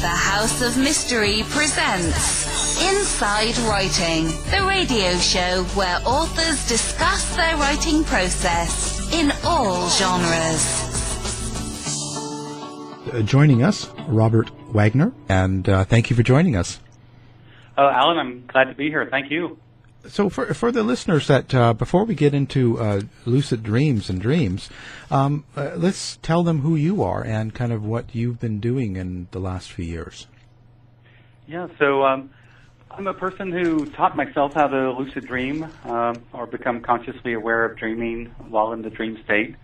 The House of Mystery presents Inside Writing, the radio show where authors discuss their writing process in all genres. Joining us, Robert Waggoner, and thank you for joining us. Alan, I'm glad to be here. Thank you. So for the listeners that, before we get into lucid dreams and dreams, let's tell them who you are and kind of what you've been doing in the last few years. Yeah, so I'm a person who taught myself how to lucid dream or become consciously aware of dreaming while in the dream state.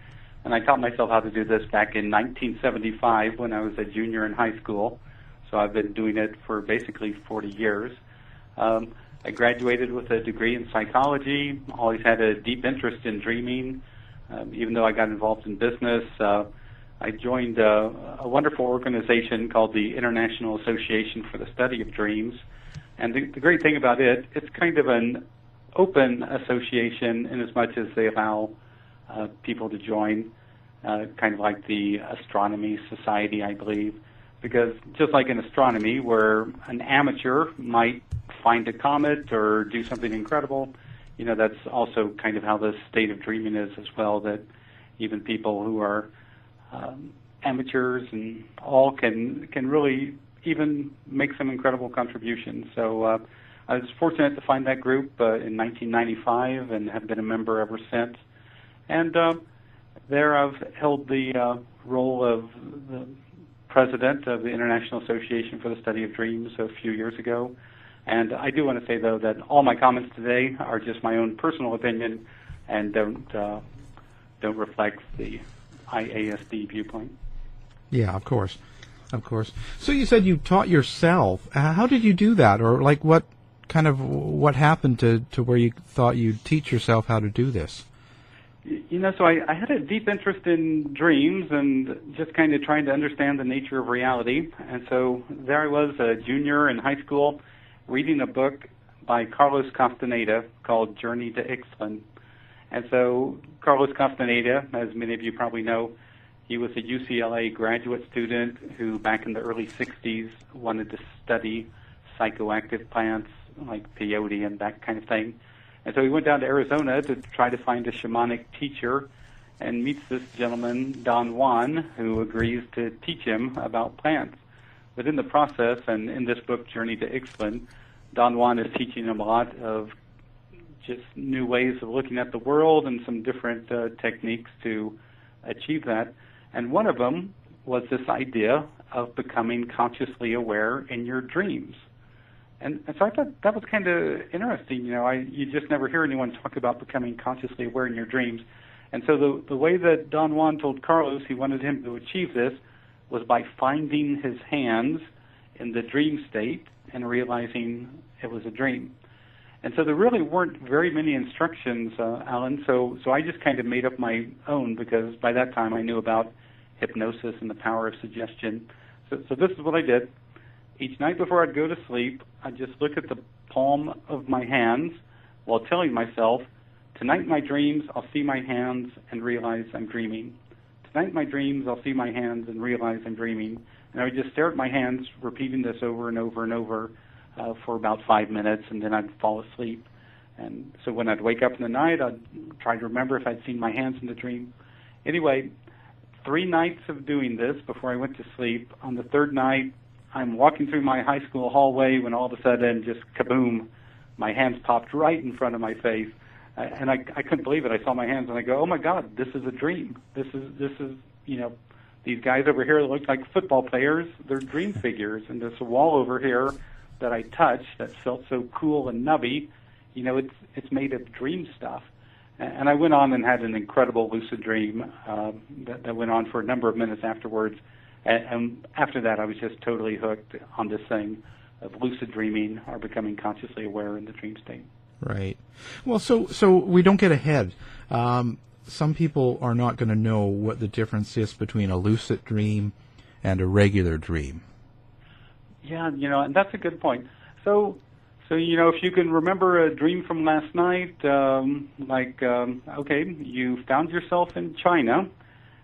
And I taught myself how to do this back in 1975 when I was a junior in high school. So I've been doing it for basically 40 years. I graduated with a degree in psychology, always had a deep interest in dreaming. Even though I got involved in business, I joined a wonderful organization called the International Association for the Study of Dreams. And the great thing about it, it's kind of an open association in as much as they allow people to join, kind of like the Astronomy Society, I believe. Because just like in astronomy, where an amateur might find a comet or do something incredible, you know, that's also kind of how the state of dreaming is as well, that even people who are amateurs and all can really even make some incredible contributions. So I was fortunate to find that group in 1995 and have been a member ever since. And there I've held the role of the president of the International Association for the Study of Dreams a few years ago. And I do want to say, though, that all my comments today are just my own personal opinion and don't reflect the IASD viewpoint. Yeah, of course. So you said you taught yourself. How did you do that? Or like what happened to where you thought you'd teach yourself how to do this? You know, so I had a deep interest in dreams and just kind of trying to understand the nature of reality. And so there I was, a junior in high school, reading a book by Carlos Castaneda called Journey to Ixtlan. And so Carlos Castaneda, as many of you probably know, he was a UCLA graduate student who back in the early 60s wanted to study psychoactive plants like peyote and that kind of thing. And so he went down to Arizona to try to find a shamanic teacher and meets this gentleman, Don Juan, who agrees to teach him about plants. But in the process, and in this book, Journey to Ixtlan, Don Juan is teaching him a lot of just new ways of looking at the world and some different techniques to achieve that. And one of them was this idea of becoming consciously aware in your dreams. And so I thought that was kind of interesting. You know, you just never hear anyone talk about becoming consciously aware in your dreams. And so the way that Don Juan told Carlos he wanted him to achieve this was by finding his hands in the dream state and realizing it was a dream. And so there really weren't very many instructions, Alan, so I just kind of made up my own because by that time I knew about hypnosis and the power of suggestion. So this is what I did. Each night before I'd go to sleep, I'd just look at the palm of my hands while telling myself, tonight in my dreams, I'll see my hands and realize I'm dreaming. Tonight in my dreams, I'll see my hands and realize I'm dreaming. And I would just stare at my hands, repeating this over and over and over for about 5 minutes, and then I'd fall asleep. And so when I'd wake up in the night, I'd try to remember if I'd seen my hands in the dream. Anyway, 3 nights of doing this before I went to sleep. On the third night, I'm walking through my high school hallway when all of a sudden, just kaboom, my hands popped right in front of my face. And I couldn't believe it. I saw my hands and I go, oh my God, this is a dream. This is, you know, these guys over here that look like football players, they're dream figures. And there's a wall over here that I touched that felt so cool and nubby. You know, it's made of dream stuff. And I went on and had an incredible lucid dream that went on for a number of minutes afterwards. And after that, I was just totally hooked on this thing of lucid dreaming or becoming consciously aware in the dream state. Right. Well, so we don't get ahead. Some people are not going to know what the difference is between a lucid dream and a regular dream. Yeah, you know, and that's a good point. So you know, if you can remember a dream from last night, okay, you found yourself in China,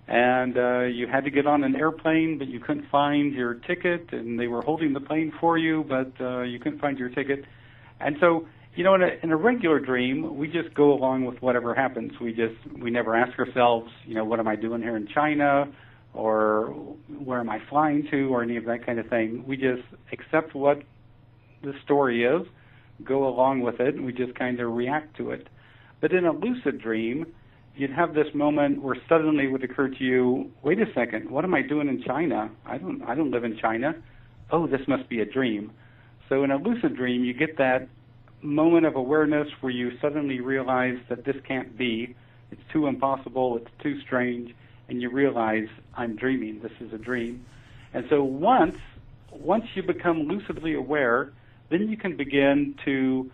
and you had to get on an airplane, but you couldn't find your ticket, and they were holding the plane for you, but you couldn't find your ticket. And so, you know, in a regular dream, we just go along with whatever happens. We never ask ourselves, you know, what am I doing here in China, or where am I flying to, or any of that kind of thing. We just accept what the story is, go along with it, and we just kind of react to it. But in a lucid dream, you'd have this moment where suddenly it would occur to you, wait a second, what am I doing in China? I don't live in China. Oh, this must be a dream. So in a lucid dream, you get that moment of awareness where you suddenly realize that this can't be. It's too impossible. It's too strange. And you realize, I'm dreaming. This is a dream. And so once you become lucidly aware, then you can begin to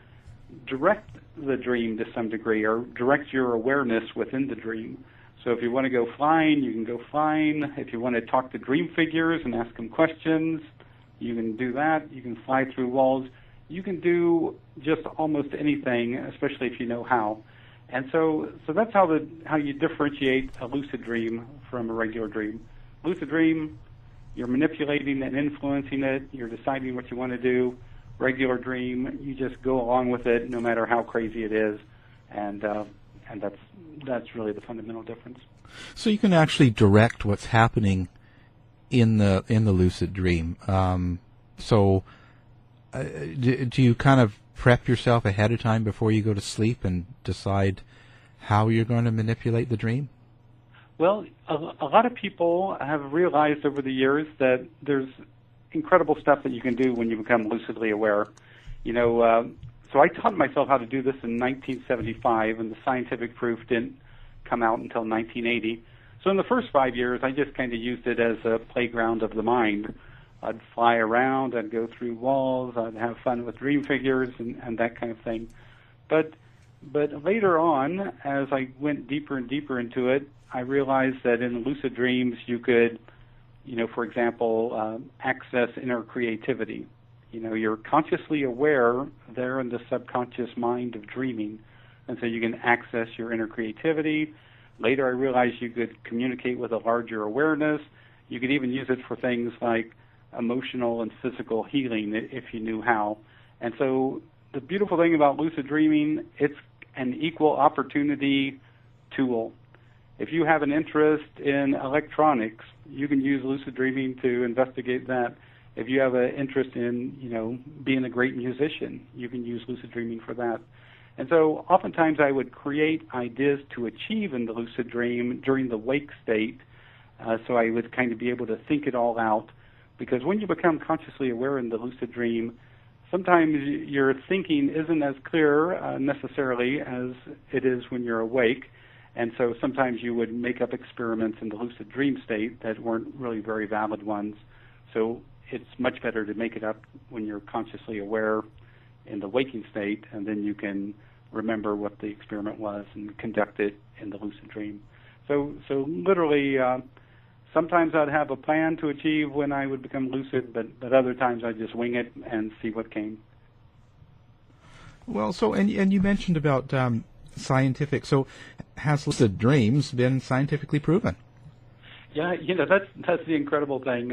direct the dream to some degree, or direct your awareness within the dream. So if you want to go flying, you can go flying. If you want to talk to dream figures and ask them questions, you can do that. You can fly through walls. You can do just almost anything, especially if you know how. And so that's how you differentiate a lucid dream from a regular dream. Lucid dream, you're manipulating and influencing it. You're deciding what you want to do. Regular dream, you just go along with it, no matter how crazy it is, and that's really the fundamental difference. So you can actually direct what's happening in the lucid dream. Do you kind of prep yourself ahead of time before you go to sleep and decide how you're going to manipulate the dream? Well, a lot of people have realized over the years that there's incredible stuff that you can do when you become lucidly aware. You know, so I taught myself how to do this in 1975, and the scientific proof didn't come out until 1980. So in the first 5 years, I just kind of used it as a playground of the mind. I'd fly around, I'd go through walls, I'd have fun with dream figures and that kind of thing. But later on, as I went deeper and deeper into it, I realized that in lucid dreams you could, you know, for example, access inner creativity. You know, you're consciously aware there in the subconscious mind of dreaming, and so you can access your inner creativity. Later I realized you could communicate with a larger awareness. You could even use it for things like emotional and physical healing if you knew how. And so the beautiful thing about lucid dreaming, it's an equal opportunity tool. If you have an interest in electronics, you can use lucid dreaming to investigate that. If you have an interest in, you know, being a great musician, you can use lucid dreaming for that. And so oftentimes I would create ideas to achieve in the lucid dream during the wake state, so I would kind of be able to think it all out. Because when you become consciously aware in the lucid dream, sometimes your thinking isn't as clear necessarily as it is when you're awake. And so sometimes you would make up experiments in the lucid dream state that weren't really very valid ones. So it's much better to make it up when you're consciously aware in the waking state, and then you can remember what the experiment was and conduct it in the lucid dream. So literally, sometimes I'd have a plan to achieve when I would become lucid, but other times I'd just wing it and see what came. Well, so and you mentioned about scientific. So has lucid dreams been scientifically proven? Yeah, you know, that's the incredible thing.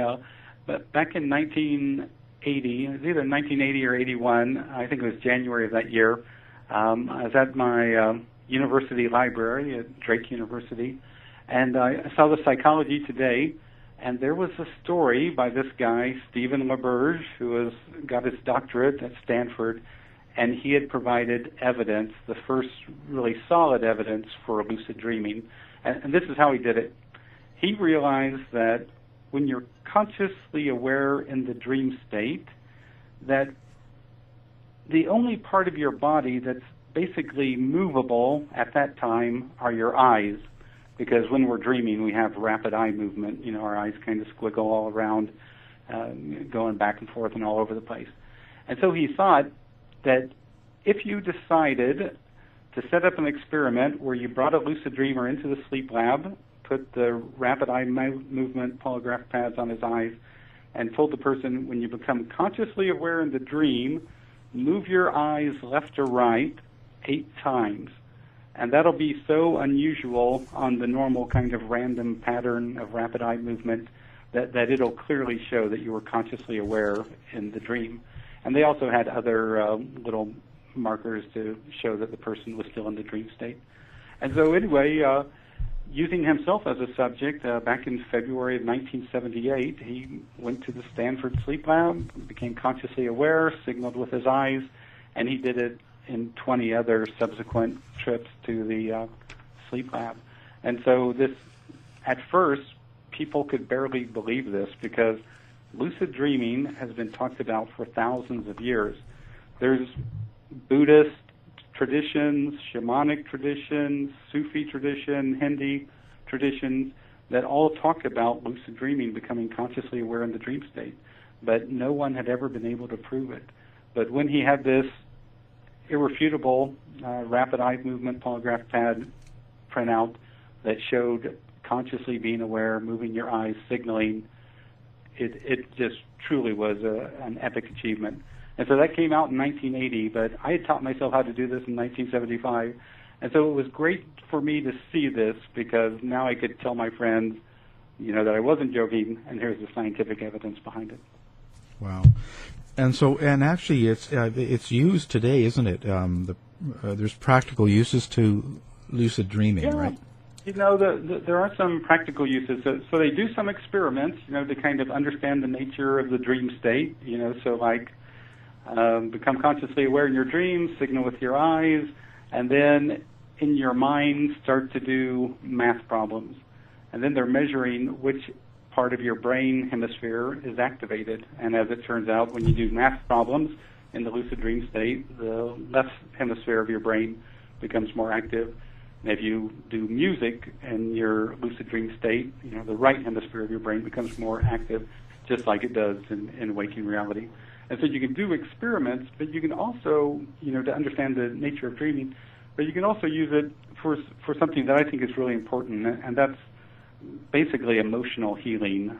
But back in 1980, it was either 1980 or 81, I think it was January of that year, I was at my university library at Drake University, and I saw the Psychology Today, and there was a story by this guy, Stephen LaBerge, who got his doctorate at Stanford, and he had provided evidence, the first really solid evidence for lucid dreaming. And this is how he did it. He realized that when you're consciously aware in the dream state, that the only part of your body that's basically movable at that time are your eyes. Because when we're dreaming, we have rapid eye movement. You know, our eyes kind of squiggle all around, going back and forth and all over the place. And so he thought that if you decided to set up an experiment where you brought a lucid dreamer into the sleep lab, put the rapid eye movement polygraph pads on his eyes, and told the person, when you become consciously aware in the dream, move your eyes left or right 8 times. And that'll be so unusual on the normal kind of random pattern of rapid eye movement that it'll clearly show that you were consciously aware in the dream. And they also had other little markers to show that the person was still in the dream state. And so anyway, using himself as a subject, back in February of 1978, he went to the Stanford Sleep Lab, became consciously aware, signaled with his eyes, and he did it in 20 other subsequent trips to the sleep lab. And so this, at first, people could barely believe this because lucid dreaming has been talked about for thousands of years. There's Buddhist traditions, shamanic traditions, Sufi tradition, Hindi traditions that all talk about lucid dreaming, becoming consciously aware in the dream state. But no one had ever been able to prove it. But when he had this irrefutable rapid eye movement polygraph pad printout that showed consciously being aware, moving your eyes, signaling, it just truly was an epic achievement. And so that came out in 1980, but I had taught myself how to do this in 1975. And so it was great for me to see this because now I could tell my friends, that I wasn't joking, and here's the scientific evidence behind it. Wow. And actually, it's used today, isn't it? There's practical uses to lucid dreaming, right? There are some practical uses. So they do some experiments, to kind of understand the nature of the dream state. So like become consciously aware in your dreams, signal with your eyes, and then in your mind start to do math problems. And then they're measuring which part of your brain hemisphere is activated. And as it turns out, when you do math problems in the lucid dream state, the left hemisphere of your brain becomes more active. And if you do music in your lucid dream state, the right hemisphere of your brain becomes more active, just like it does in waking reality. And so you can do experiments, but you can also, to understand the nature of dreaming, but you can also use it for something that I think is really important, and that's basically emotional healing.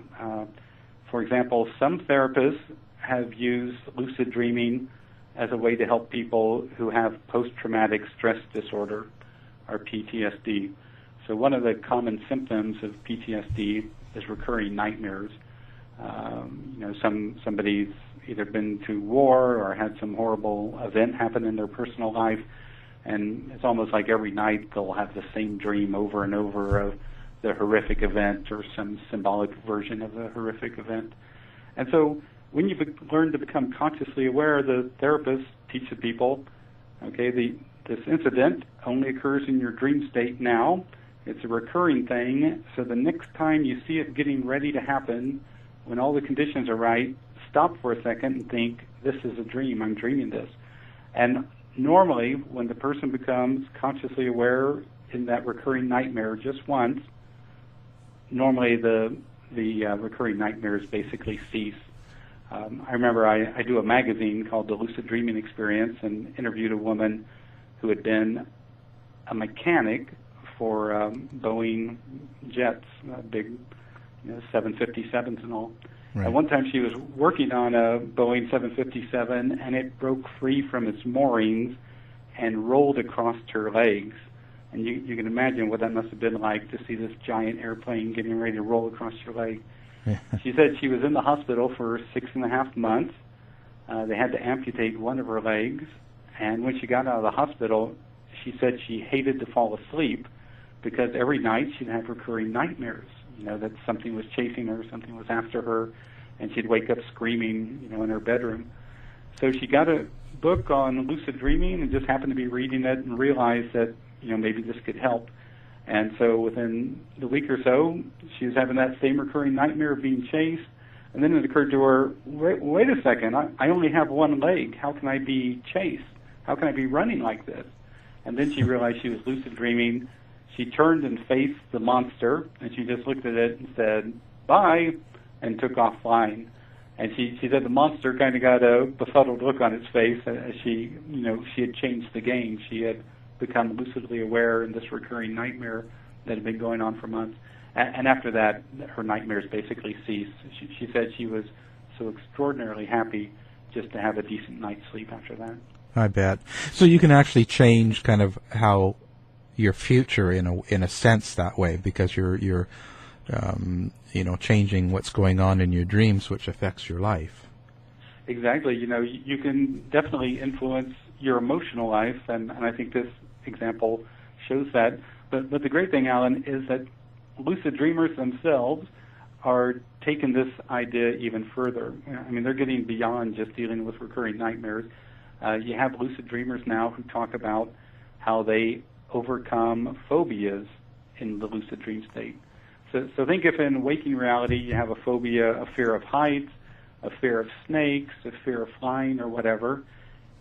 For example, some therapists have used lucid dreaming as a way to help people who have post-traumatic stress disorder, or PTSD. So one of the common symptoms of PTSD is recurring nightmares. Somebody's either been to war or had some horrible event happen in their personal life, and it's almost like every night they'll have the same dream over and over of the horrific event or some symbolic version of the horrific event. And so when you learn to become consciously aware, the therapists teach the people, this incident only occurs in your dream state now. It's a recurring thing, so the next time you see it getting ready to happen, when all the conditions are right, stop for a second and think, this is a dream, I'm dreaming this. And normally, when the person becomes consciously aware in that recurring nightmare just once, normally the recurring nightmares basically cease. I remember I do a magazine called The Lucid Dreaming Experience and interviewed a woman who had been a mechanic for Boeing jets, big 757s and all. Right. And one time she was working on a Boeing 757 and it broke free from its moorings and rolled across her legs. And you can imagine what that must have been like to see this giant airplane getting ready to roll across your leg. She said she was in the hospital for 6.5 months. They had to amputate one of her legs. And when she got out of the hospital, she said she hated to fall asleep because every night she'd have recurring nightmares, that something was chasing her, something was after her, and she'd wake up screaming, in her bedroom. So she got a book on lucid dreaming and just happened to be reading it and realized that, maybe this could help. And so within the week or so, she was having that same recurring nightmare of being chased. And then it occurred to her, wait a second, I only have one leg. How can I be chased? How can I be running like this? And then she realized she was lucid dreaming. She turned and faced the monster, and she just looked at it and said, bye, and took off flying. And she said the monster kind of got a befuddled look on its face as she had changed the game. She had become lucidly aware in this recurring nightmare that had been going on for months. And after that, her nightmares basically ceased. She said she was so extraordinarily happy just to have a decent night's sleep after that. I bet. So you can actually change kind of how your future in a sense that way, because you're changing what's going on in your dreams, which affects your life. Exactly. You can definitely influence your emotional life, and I think this example shows that. But the great thing, Alan, is that lucid dreamers themselves are taking this idea even further. I mean, they're getting beyond just dealing with recurring nightmares. You have lucid dreamers now who talk about how they overcome phobias in the lucid dream state. So think if in waking reality you have a phobia, a fear of heights, a fear of snakes, a fear of flying or whatever.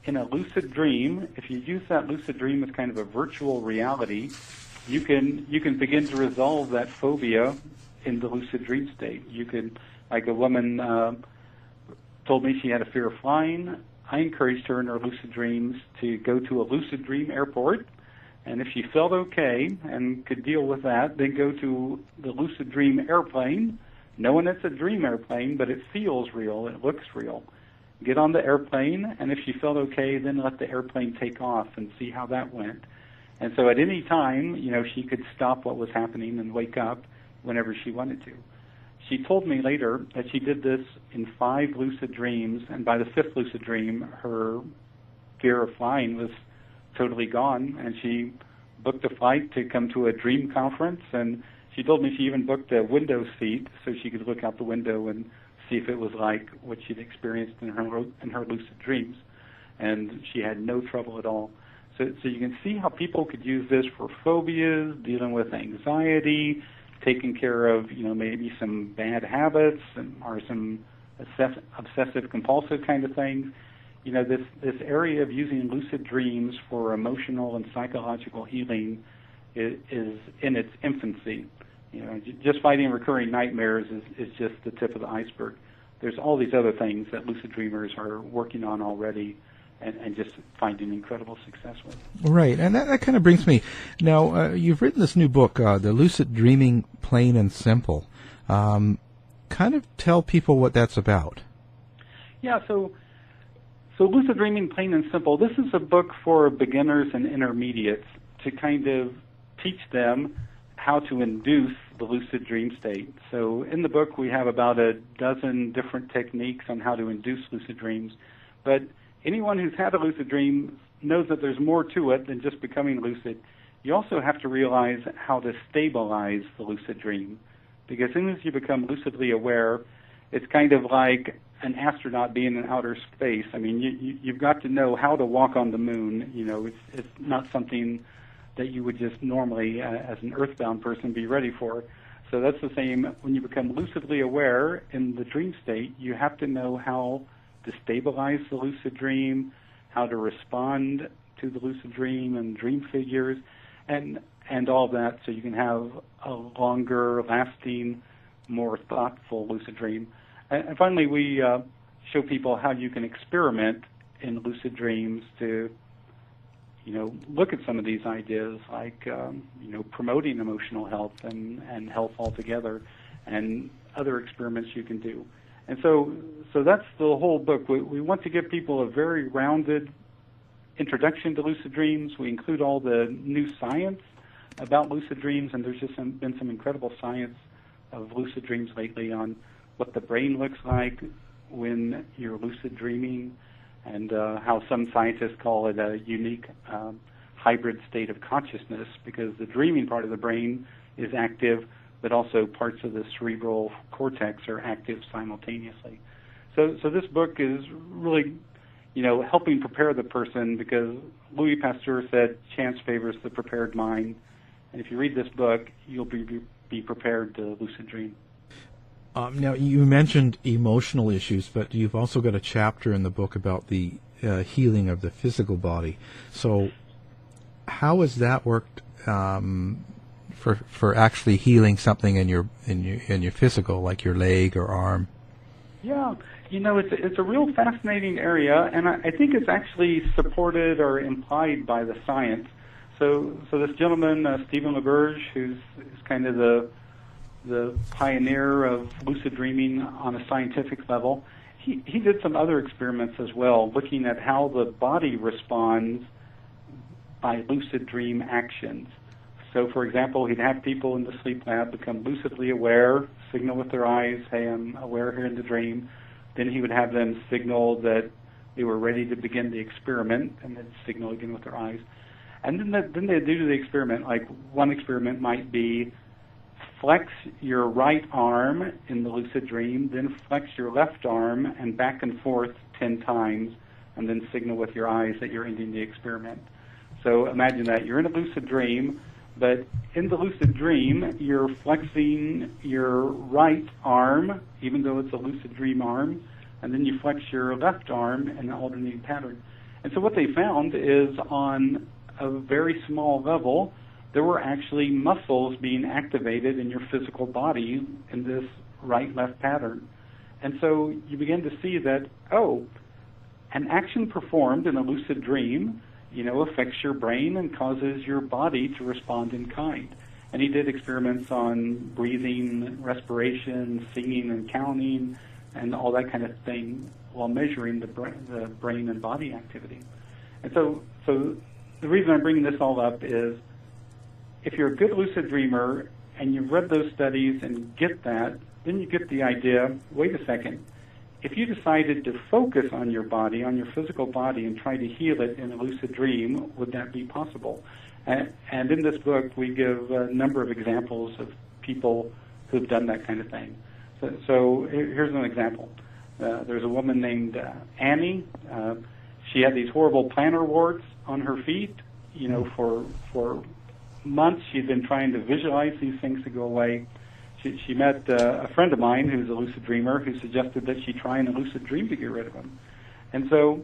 In a lucid dream, if you use that lucid dream as kind of a virtual reality, you can begin to resolve that phobia in the lucid dream state. You could, like a woman told me she had a fear of flying. I encouraged her in her lucid dreams to go to a lucid dream airport, and if she felt okay and could deal with that, then go to the lucid dream airplane, knowing it's a dream airplane, but it feels real, it looks real. Get on the airplane, and if she felt okay, then let the airplane take off and see how that went. And so at any time, she could stop what was happening and wake up whenever she wanted to. She told me later that she did this in 5 lucid dreams, and by the 5th lucid dream, her fear of flying was totally gone, and she booked a flight to come to a dream conference, and she told me she even booked a window seat so she could look out the window and see if it was like what she'd experienced in her lucid dreams, and she had no trouble at all. So you can see how people could use this for phobias, dealing with anxiety, taking care of maybe some bad habits or some obsessive compulsive kind of things. This area of using lucid dreams for emotional and psychological healing is in its infancy. Just fighting recurring nightmares is just the tip of the iceberg. There's all these other things that lucid dreamers are working on already and just finding incredible success with. Right, and that kind of brings me, now you've written this new book, The Lucid Dreaming, Plain and Simple. Kind of tell people what that's about. Yeah, so Lucid Dreaming, Plain and Simple, this is a book for beginners and intermediates to kind of teach them how to induce the lucid dream state. So in the book we have about a dozen different techniques on how to induce lucid dreams, but anyone who's had a lucid dream knows that there's more to it than just becoming lucid. You also have to realize how to stabilize the lucid dream, because as soon as you become lucidly aware, it's kind of like an astronaut being in outer space. I mean, you've got to know how to walk on the moon. It's not something that you would just normally, as an earthbound person, be ready for. So that's the same when you become lucidly aware in the dream state. You have to know how to stabilize the lucid dream, how to respond to the lucid dream and dream figures, and all that, so you can have a longer, lasting, more thoughtful lucid dream. And finally, we show people how you can experiment in lucid dreams to look at some of these ideas, like promoting emotional health and health altogether, and other experiments you can do. And so that's the whole book. We want to give people a very rounded introduction to lucid dreams. We include all the new science about lucid dreams, and there's just been some incredible science of lucid dreams lately on what the brain looks like when you're lucid dreaming, and how some scientists call it a unique hybrid state of consciousness, because the dreaming part of the brain is active, but also parts of the cerebral cortex are active simultaneously. So this book is really, helping prepare the person, because Louis Pasteur said, chance favors the prepared mind. And if you read this book, you'll be prepared to lucid dream. Now, you mentioned emotional issues, but you've also got a chapter in the book about the healing of the physical body. So how has that worked for actually healing something in your physical, like your leg or arm? Yeah, it's a real fascinating area, and I think it's actually supported or implied by the science. So this gentleman, Stephen LaBerge, who's kind of the pioneer of lucid dreaming on a scientific level, he did some other experiments as well, looking at how the body responds by lucid dream actions. So, for example, he'd have people in the sleep lab become lucidly aware, signal with their eyes, hey, I'm aware here in the dream. Then he would have them signal that they were ready to begin the experiment, and then signal again with their eyes. And then they'd do the experiment, like one experiment might be flex your right arm in the lucid dream, then flex your left arm and back and forth 10 times, and then signal with your eyes that you're ending the experiment. So imagine that you're in a lucid dream, but in the lucid dream, you're flexing your right arm, even though it's a lucid dream arm, and then you flex your left arm in an alternating pattern. And so what they found is on a very small level, there were actually muscles being activated in your physical body in this right-left pattern. And so you begin to see that, oh, an action performed in a lucid dream, affects your brain and causes your body to respond in kind. And he did experiments on breathing, respiration, singing and counting, and all that kind of thing while measuring the brain and body activity. And so the reason I'm bringing this all up is if you're a good lucid dreamer and you've read those studies and get that, then you get the idea, wait a second, if you decided to focus on your body, on your physical body, and try to heal it in a lucid dream, would that be possible? And in this book, we give a number of examples of people who've done that kind of thing. So here's an example. There's a woman named Annie. She had these horrible plantar warts on her feet. For months she'd been trying to visualize these things to go away. She met a friend of mine who's a lucid dreamer who suggested that she try in a lucid dream to get rid of them. And so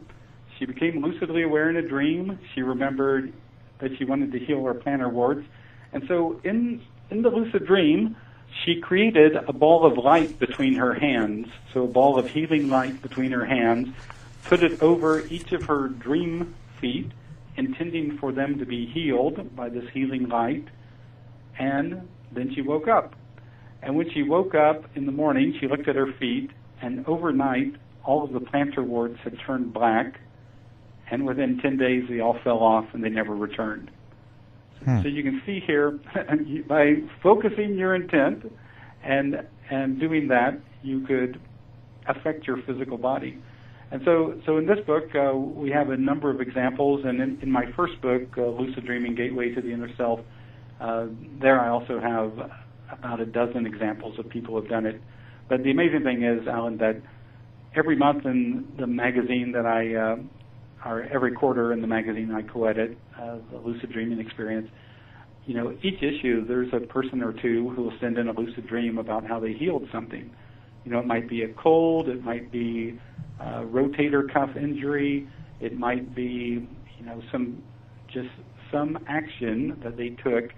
she became lucidly aware in a dream. She remembered that she wanted to heal her plantar warts. And so in the lucid dream, she created a ball of light between her hands, so a ball of healing light between her hands, put it over each of her dream feet, intending for them to be healed by this healing light, and then she woke up. And when she woke up in the morning, she looked at her feet, and overnight, all of the plantar warts had turned black, and within 10 days, they all fell off, and they never returned. So you can see here, by focusing your intent and doing that, you could affect your physical body. And so in this book, we have a number of examples, and in my first book, Lucid Dreaming, Gateway to the Inner Self, there I also have about a dozen examples of people who have done it. But the amazing thing is, Alan, that every month in the magazine that or every quarter in the magazine I co-edit, the Lucid Dreaming Experience, each issue there's a person or two who will send in a lucid dream about how they healed something. It might be a cold, it might be a rotator cuff injury, it might be, some action that they took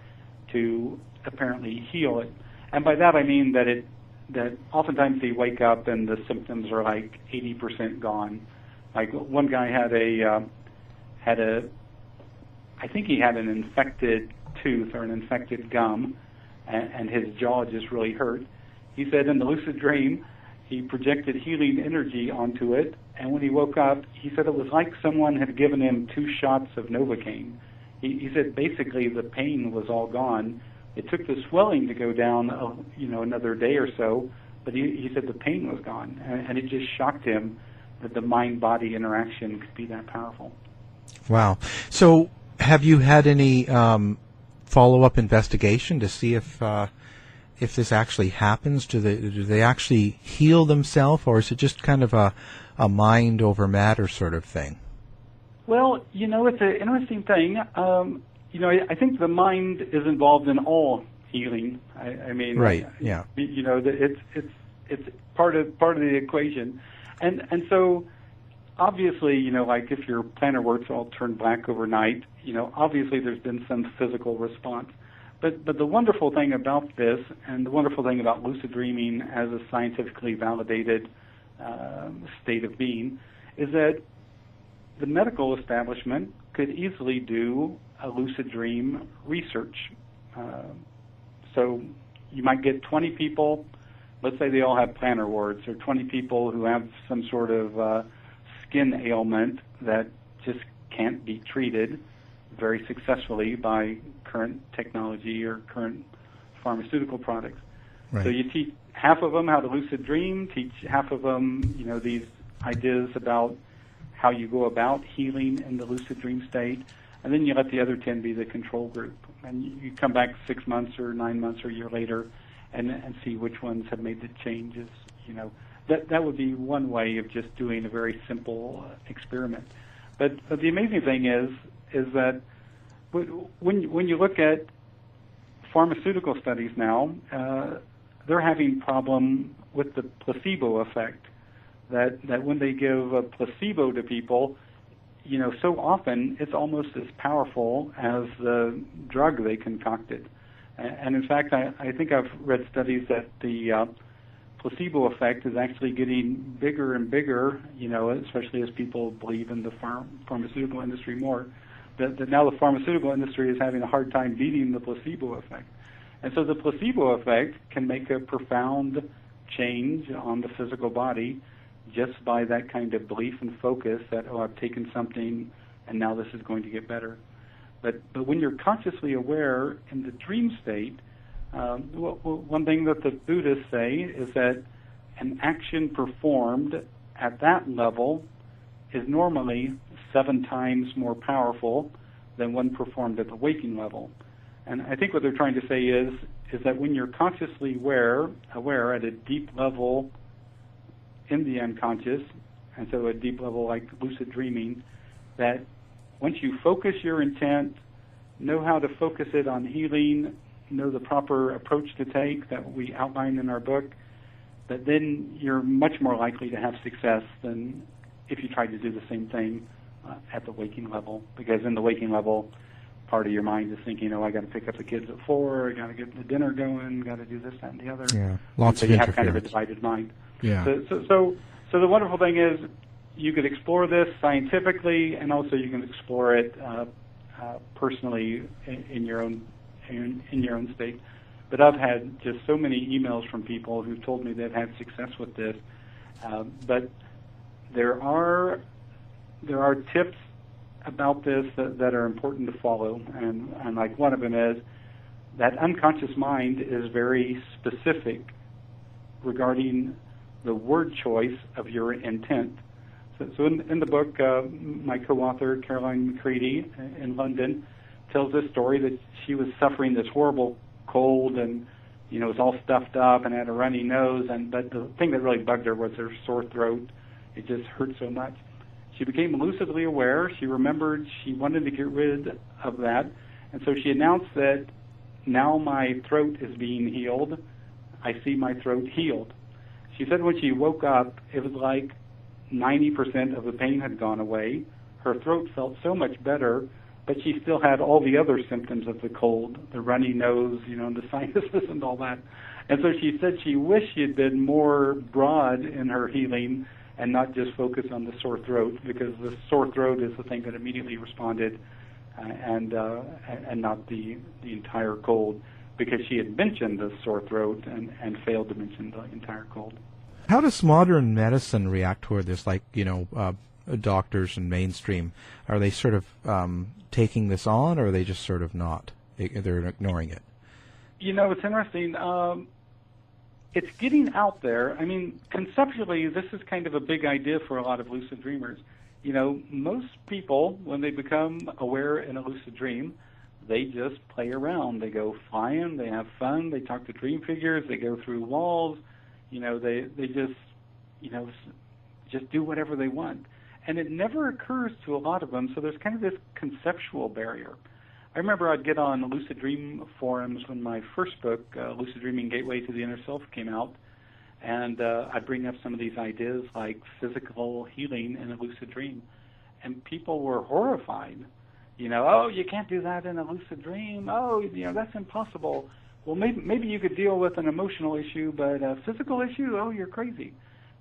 to apparently heal it. And by that I mean that oftentimes they wake up and the symptoms are like 80% gone. Like one guy I think he had an infected tooth or an infected gum, and his jaw just really hurt. He said in the lucid dream, he projected healing energy onto it, and when he woke up, he said it was like someone had given him 2 shots of Novocaine. He said basically the pain was all gone. It took the swelling to go down, another day or so, but he said the pain was gone, and it just shocked him that the mind-body interaction could be that powerful. Wow. So have you had any follow-up investigation to see if this actually happens? Do they actually heal themselves, or is it just kind of a mind over matter sort of thing? Well, it's an interesting thing. I think the mind is involved in all healing. I mean, right? Yeah. It's part of the equation, and so obviously, like if your plantar warts all turn black overnight, obviously there's been some physical response. But the wonderful thing about this, and the wonderful thing about lucid dreaming as a scientifically validated state of being, is that the medical establishment could easily do a lucid dream research. So you might get 20 people, let's say they all have plantar warts, or 20 people who have some sort of skin ailment that just can't be treated very successfully by current technology or current pharmaceutical products. Right. So you teach half of them how to lucid dream, teach half of them, these ideas about how you go about healing in the lucid dream state, and then you let the other 10 be the control group. And you come back 6 months or 9 months or a year later and see which ones have made the changes. That would be one way of just doing a very simple experiment. But the amazing thing is that when you look at pharmaceutical studies now, they're having problem with the placebo effect. That when they give a placebo to people, so often it's almost as powerful as the drug they concocted. And in fact, I think I've read studies that the placebo effect is actually getting bigger and bigger, especially as people believe in the pharmaceutical industry more, that now the pharmaceutical industry is having a hard time beating the placebo effect. And so the placebo effect can make a profound change on the physical body just by that kind of belief and focus that, I've taken something and now this is going to get better. But when you're consciously aware in the dream state, one thing that the Buddhists say is that an action performed at that level is normally 7 times more powerful than one performed at the waking level. And I think what they're trying to say is that when you're consciously aware at a deep level in the unconscious, and so a deep level like lucid dreaming, that once you focus your intent, know how to focus it on healing, know the proper approach to take that we outline in our book, that then you're much more likely to have success than if you tried to do the same thing at the waking level. Because in the waking level, part of your mind is thinking, I got to pick up the kids at 4, I got to get the dinner going, got to do this, that, and the other. Yeah, lots so of you interference. have kind of a divided mind. Yeah. So the wonderful thing is you could explore this scientifically, and also you can explore it personally in your own state. But I've had just so many emails from people who've told me they've had success with this. But there are tips about this that are important to follow, and like one of them is that unconscious mind is very specific regarding the word choice of your intent. So in the book, my co-author, Caroline McCready in London, tells this story that she was suffering this horrible cold and, was all stuffed up and had a runny nose. But the thing that really bugged her was her sore throat. It just hurt so much. She became lucidly aware. She remembered she wanted to get rid of that. And so she announced that now my throat is being healed. I see my throat healed. She said when she woke up, it was like 90% of the pain had gone away. Her throat felt so much better, but she still had all the other symptoms of the cold, the runny nose, and the sinuses and all that. And so she said she wished she had been more broad in her healing and not just focus on the sore throat, because the sore throat is the thing that immediately responded and not the entire cold, because she had mentioned the sore throat and failed to mention the entire cold. How does modern medicine react toward this? Like, doctors and mainstream, are they sort of taking this on, or are they just sort of not? They're ignoring it? It's interesting. It's getting out there. I mean, conceptually, this is kind of a big idea for a lot of lucid dreamers. Most people, when they become aware in a lucid dream, they just play around. They go flying, they have fun, they talk to dream figures, they go through walls, they just do whatever they want. And it never occurs to a lot of them, so there's kind of this conceptual barrier. I remember I'd get on lucid dream forums when my first book, Lucid Dreaming Gateway to the Inner Self, came out, and I'd bring up some of these ideas like physical healing in a lucid dream. And people were horrified. You can't do that in a lucid dream. That's impossible. Well, maybe you could deal with an emotional issue, but a physical issue, you're crazy.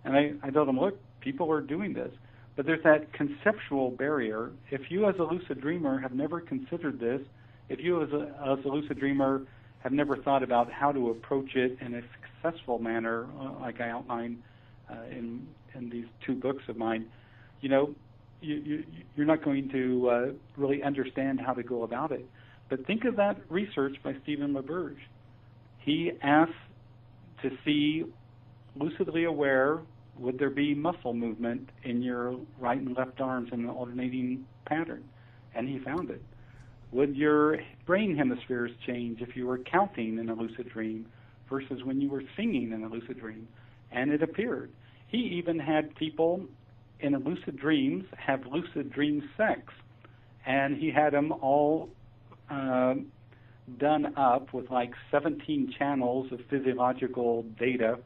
And I told them, look, people are doing this. But there's that conceptual barrier. If you as a lucid dreamer have never considered this, if you as a lucid dreamer have never thought about how to approach it in a successful manner, like I outline in these 2 books of mine, you're not going to really understand how to go about it. But think of that research by Stephen LaBerge. He asked to see, lucidly aware, would there be muscle movement in your right and left arms in an alternating pattern? And he found it. Would your brain hemispheres change if you were counting in a lucid dream versus when you were singing in a lucid dream? And it appeared. He even had people in lucid dreams have lucid dream sex. And he had them all done up with like 17 channels of physiological data,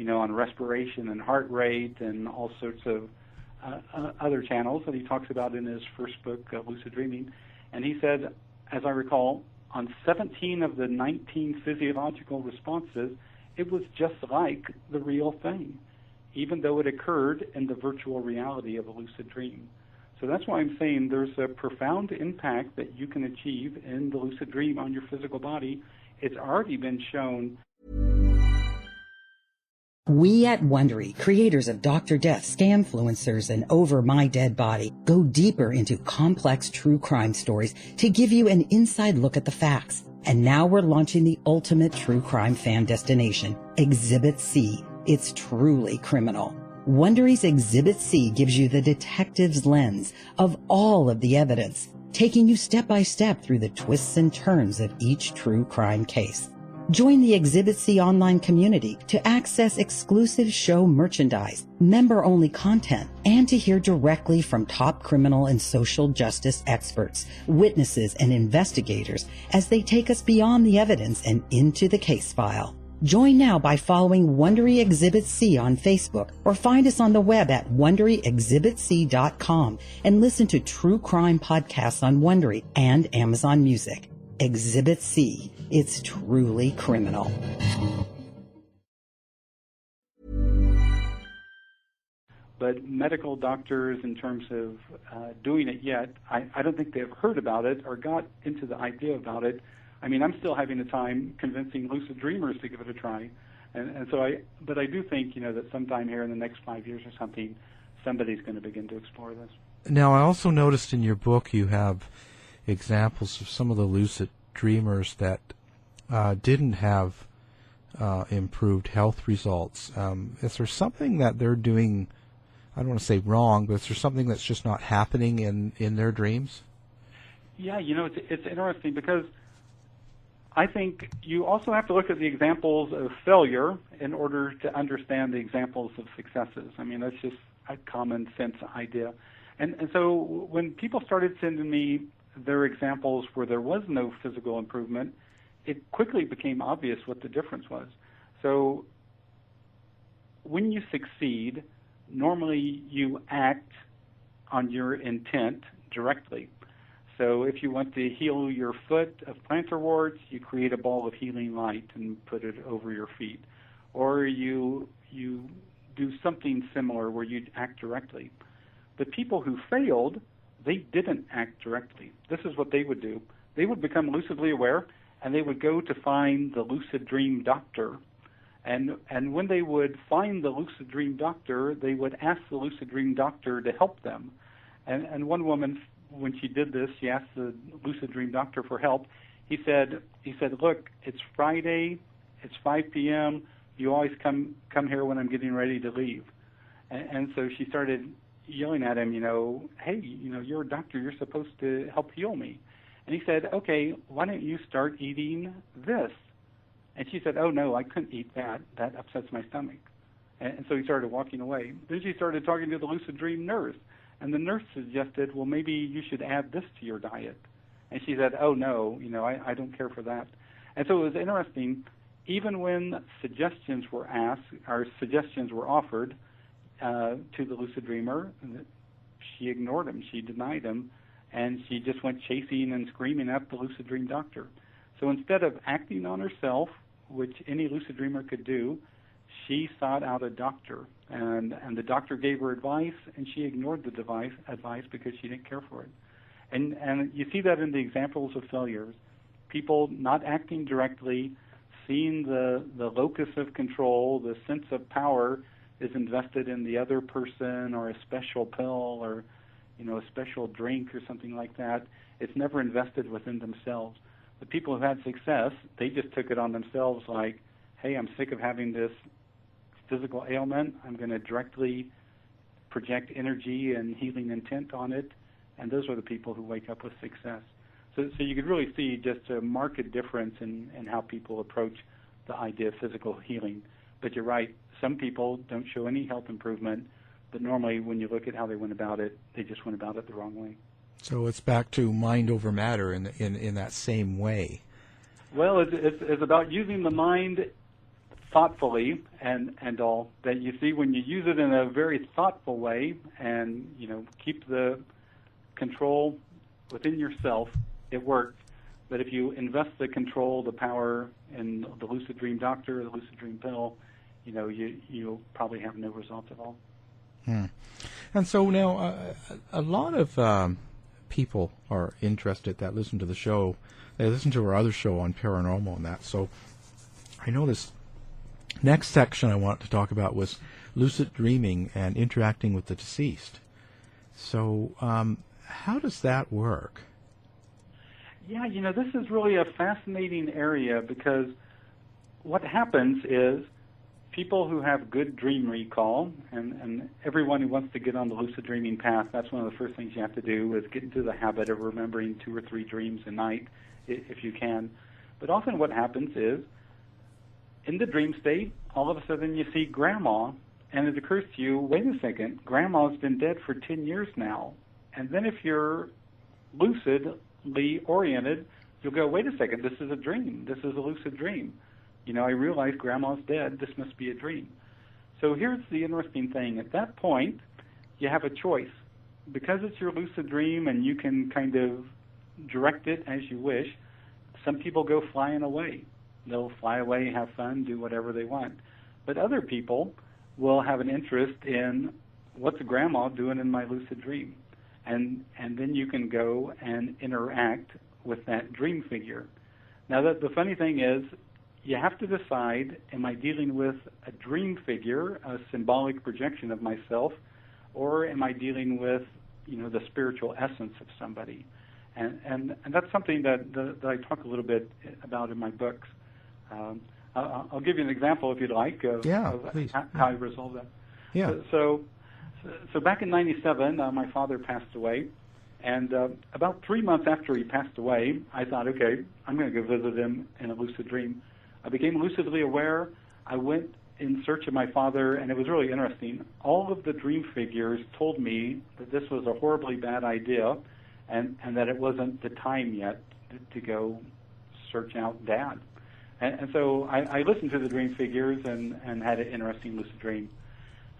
on respiration and heart rate and all sorts of other channels that he talks about in his first book, Lucid Dreaming. And he said, as I recall, on 17 of the 19 physiological responses, it was just like the real thing, even though it occurred in the virtual reality of a lucid dream. So that's why I'm saying there's a profound impact that you can achieve in the lucid dream on your physical body. It's already been shown. We at Wondery, creators of Dr. Death, Scamfluencers, and Over My Dead Body, go deeper into complex true crime stories to give you an inside look at the facts. And now we're launching the ultimate true crime fan destination, Exhibit C. It's truly criminal. Wondery's Exhibit C gives you the detective's lens of all of the evidence, taking you step by step through the twists and turns of each true crime case. Join the Exhibit C online community to access exclusive show merchandise, member-only content, and to hear directly from top criminal and social justice experts, witnesses, and investigators as they take us beyond the evidence and into the case file. Join now by following Wondery Exhibit C on Facebook or find us on the web at WonderyExhibitC.com and listen to true crime podcasts on Wondery and Amazon Music. Exhibit C. It's truly criminal. But medical doctors, in terms of doing it yet, I don't think they've heard about it or got into the idea about it. I mean, I'm still having a time convincing lucid dreamers to give it a try. But I do think, that sometime here in the next 5 years or something, somebody's going to begin to explore this. Now, I also noticed in your book you have examples of some of the lucid dreamers that didn't have improved health results. Is there something that they're doing, I don't want to say wrong, but is there something that's just not happening in their dreams? Yeah, it's interesting because I think you also have to look at the examples of failure in order to understand the examples of successes. I mean, that's just a common sense idea. And so when people started sending me their examples where there was no physical improvement, it quickly became obvious what the difference was. So when you succeed, normally you act on your intent directly. So if you want to heal your foot of plantar warts, you create a ball of healing light and put it over your feet. Or you do something similar where you act directly. The people who failed, they didn't act directly. This is what they would do. They would become lucidly aware, and they would go to find the lucid dream doctor. And when they would find the lucid dream doctor, they would ask the lucid dream doctor to help them. And one woman, when she did this, she asked the lucid dream doctor for help. He said, look, it's Friday, it's 5 p.m., you always come here when I'm getting ready to leave. And so she started yelling at him, hey, you're a doctor, you're supposed to help heal me. And he said, okay, why don't you start eating this? And she said, oh, no, I couldn't eat that. That upsets my stomach. And so he started walking away. Then she started talking to the lucid dream nurse. And the nurse suggested, well, maybe you should add this to your diet. And she said, oh, no, I don't care for that. And so it was interesting. Even when suggestions were asked, or suggestions were offered to the lucid dreamer, she ignored them. She denied them. And she just went chasing and screaming at the lucid dream doctor. So instead of acting on herself, which any lucid dreamer could do, she sought out a doctor. And the doctor gave her advice, and she ignored the advice because she didn't care for it. And you see that in the examples of failures. People not acting directly, seeing the locus of control, the sense of power is invested in the other person or a special pill or a special drink or something like that. It's never invested within themselves. The people who've had success, they just took it on themselves like, hey, I'm sick of having this physical ailment. I'm going to directly project energy and healing intent on it. And those are the people who wake up with success. So you could really see just a marked difference in how people approach the idea of physical healing. But you're right, some people don't show any health improvement, but normally when you look at how they went about it, they just went about it the wrong way. So it's back to mind over matter in that same way. Well, it's about using the mind thoughtfully and all that. You see, when you use it in a very thoughtful way and, keep the control within yourself, it works. But if you invest the control, the power in the Lucid Dream Doctor, the Lucid Dream Pill, you'll probably have no results at all. And so now a lot of people are interested that listen to the show. They listen to our other show on paranormal and that. So I know this next section I wanted to talk about was lucid dreaming and interacting with the deceased. So how does that work? Yeah, this is really a fascinating area because what happens is people who have good dream recall, and everyone who wants to get on the lucid dreaming path, that's one of the first things you have to do is get into the habit of remembering 2 or 3 dreams a night if you can. But often what happens is in the dream state, all of a sudden you see grandma, and it occurs to you, wait a second, grandma's been dead for 10 years now. And then if you're lucidly oriented, you'll go, wait a second, this is a dream. This is a lucid dream. I realize grandma's dead. This must be a dream. So here's the interesting thing. At that point, you have a choice. Because it's your lucid dream and you can kind of direct it as you wish, some people go flying away. They'll fly away, have fun, do whatever they want. But other people will have an interest in what's grandma doing in my lucid dream. And then you can go and interact with that dream figure. Now, the funny thing is, you have to decide, am I dealing with a dream figure, a symbolic projection of myself, or am I dealing with, the spiritual essence of somebody? And that's something that I talk a little bit about in my books. I'll give you an example, if you'd like, of how I resolve that. Yeah. So back in '97, my father passed away, and about 3 months after he passed away, I thought, okay, I'm going to go visit him in a lucid dream. I became lucidly aware. I went in search of my father, and it was really interesting. All of the dream figures told me that this was a horribly bad idea, and that it wasn't the time yet to go search out Dad. And so I listened to the dream figures and had an interesting lucid dream.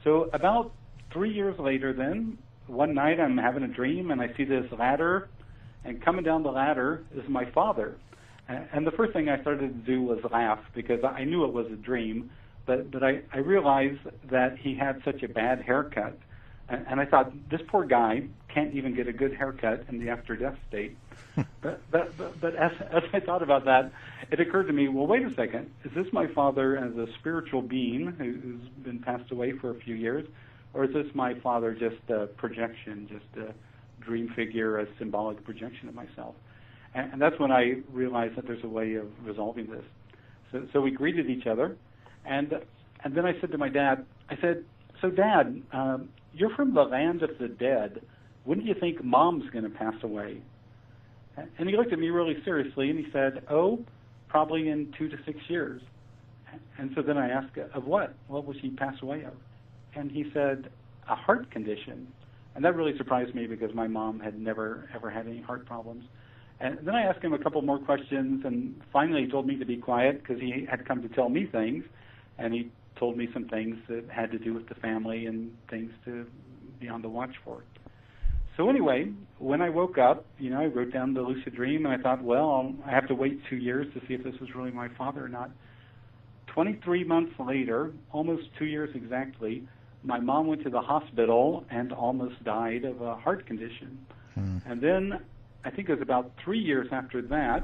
So about 3 years later then, one night I'm having a dream, and I see this ladder, and coming down the ladder is my father. And the first thing I started to do was laugh because I knew it was a dream, but I realized that he had such a bad haircut. And I thought, this poor guy can't even get a good haircut in the after-death state. but as I thought about that, it occurred to me, well, wait a second. Is this my father as a spiritual being who's been passed away for a few years? Or is this my father just a projection, just a dream figure, a symbolic projection of myself? And that's when I realized that there's a way of resolving this. So we greeted each other, and then I said to my dad, I said, so Dad, you're from the land of the dead. When do you think Mom's going to pass away? And he looked at me really seriously, and he said, oh, probably in 2 to 6 years. And so then I asked, of what? What will she pass away of? And he said, a heart condition. And that really surprised me because my mom had never, ever had any heart problems. And then I asked him a couple more questions, and finally he told me to be quiet because he had come to tell me things, and he told me some things that had to do with the family and things to be on the watch for. So anyway, when I woke up, I wrote down the lucid dream, and I thought, well, I have to wait 2 years to see if this was really my father or not. 23 months later, almost 2 years exactly, my mom went to the hospital and almost died of a heart condition. And then I think it was about 3 years after that,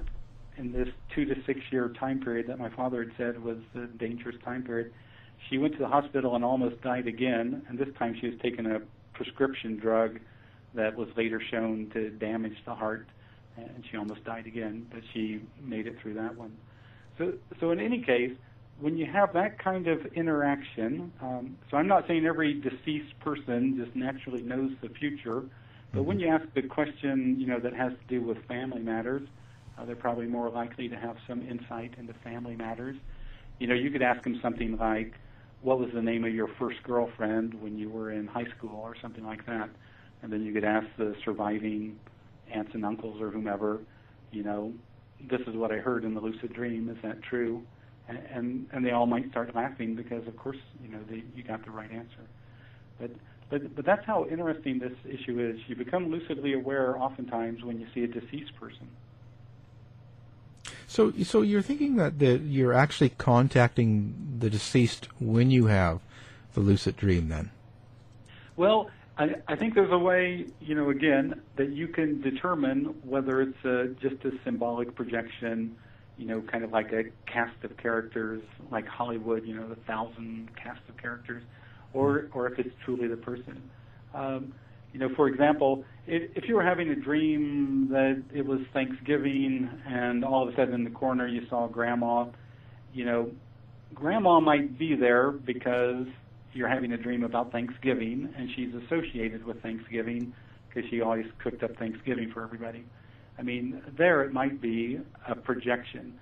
in this 2 to 6 year time period that my father had said was the dangerous time period, she went to the hospital and almost died again, and this time she was taking a prescription drug that was later shown to damage the heart. and she almost died again, but she made it through that one. So in any case, when you have that kind of interaction, so I'm not saying every deceased person just naturally knows the future, but when you ask the question, that has to do with family matters, they're probably more likely to have some insight into family matters. You could ask them something like, what was the name of your first girlfriend when you were in high school, or something like that. And then you could ask the surviving aunts and uncles or whomever, this is what I heard in the lucid dream, is that true? And they all might start laughing because, of course, you got the right answer. But that's how interesting this issue is. You become lucidly aware oftentimes when you see a deceased person. So you're thinking that you're actually contacting the deceased when you have the lucid dream, then? Well, I think there's a way, again, that you can determine whether it's just a symbolic projection, kind of like a cast of characters, like Hollywood, the 1,000 cast of characters, or if it's truly the person. For example, if you were having a dream that it was Thanksgiving and all of a sudden in the corner you saw Grandma, Grandma might be there because you're having a dream about Thanksgiving and she's associated with Thanksgiving because she always cooked up Thanksgiving for everybody. There it might be a projection.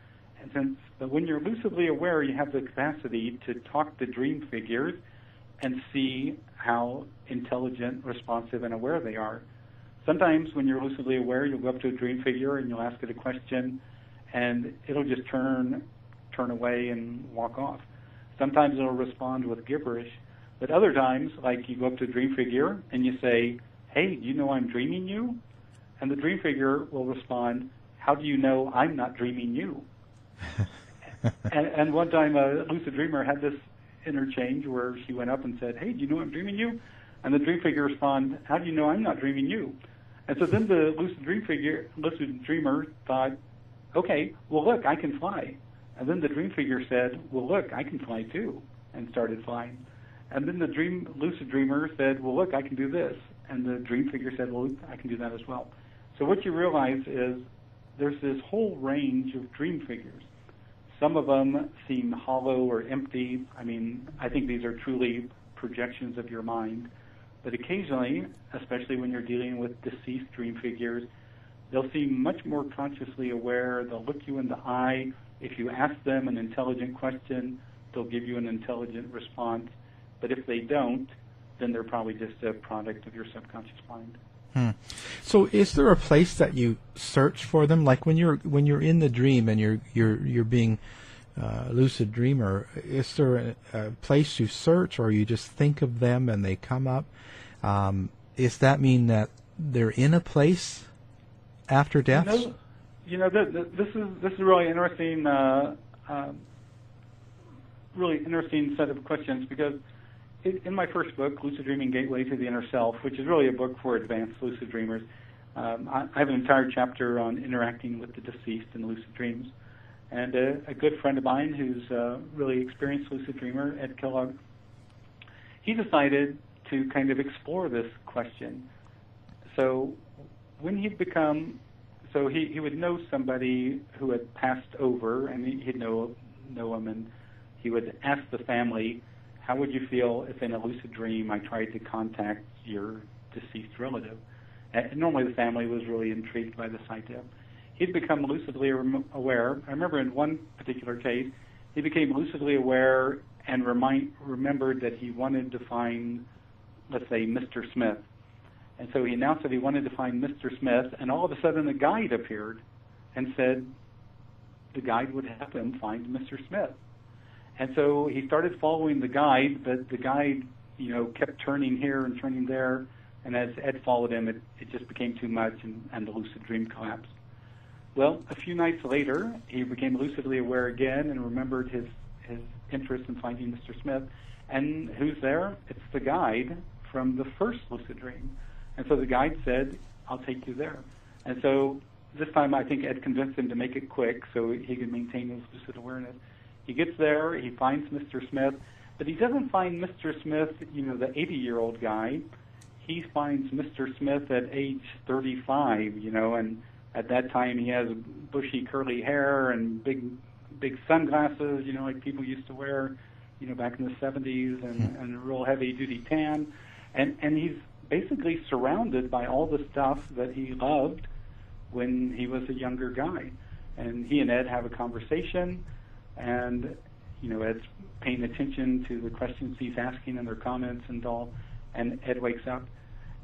But when you're lucidly aware, you have the capacity to talk to dream figures and see how intelligent, responsive, and aware they are. Sometimes when you're lucidly aware, you'll go up to a dream figure and you'll ask it a question, and it'll just turn away and walk off. Sometimes it'll respond with gibberish, but other times, like you go up to a dream figure and you say, hey, do you know I'm dreaming you? And the dream figure will respond, how do you know I'm not dreaming you? and one time a lucid dreamer had this interchange where she went up and said, hey, do you know I'm dreaming you? And the dream figure responded, how do you know I'm not dreaming you? And so then the lucid dreamer thought, okay, well, look, I can fly. And then the dream figure said, well, look, I can fly too, and started flying. And then the lucid dreamer said, well, look, I can do this. And the dream figure said, well, I can do that as well. So what you realize is there's this whole range of dream figures. Some of them seem hollow or empty. I think these are truly projections of your mind. But occasionally, especially when you're dealing with deceased dream figures, they'll seem much more consciously aware. They'll look you in the eye. If you ask them an intelligent question, they'll give you an intelligent response. But if they don't, then they're probably just a product of your subconscious mind. So, is there a place that you search for them? Like when you're in the dream and you're being a lucid dreamer, is there a place you search, or you just think of them and they come up? Does that mean that they're in a place after death? This is really interesting. Really interesting set of questions, because in my first book, Lucid Dreaming Gateway to the Inner Self, which is really a book for advanced lucid dreamers, I have an entire chapter on interacting with the deceased in lucid dreams. And a good friend of mine who's a really experienced lucid dreamer, Ed Kellogg, he decided to kind of explore this question. So when he would know somebody who had passed over, and he'd know him, and he would ask the family, how would you feel if in a lucid dream I tried to contact your deceased relative? And normally the family was really intrigued by this idea. He'd become lucidly aware. I remember in one particular case, he became lucidly aware and remembered that he wanted to find, let's say, Mr. Smith. And so he announced that he wanted to find Mr. Smith, and all of a sudden a guide appeared and said the guide would help him find Mr. Smith. And so he started following the guide, but the guide, kept turning here and turning there, and as Ed followed him, it just became too much, and the lucid dream collapsed. Well, a few nights later, he became lucidly aware again and remembered his interest in finding Mr. Smith. And who's there? It's the guide from the first lucid dream. And so the guide said, I'll take you there. And so this time I think Ed convinced him to make it quick so he could maintain his lucid awareness. He gets there, he finds Mr. Smith, but he doesn't find Mr. Smith, the 80-year-old guy. He finds Mr. Smith at age 35, and at that time he has bushy curly hair and big sunglasses, like people used to wear, back in the 70s, and a real heavy-duty tan. And he's basically surrounded by all the stuff that he loved when he was a younger guy. And he and Ed have a conversation, and, Ed's paying attention to the questions he's asking and their comments and all, and Ed wakes up.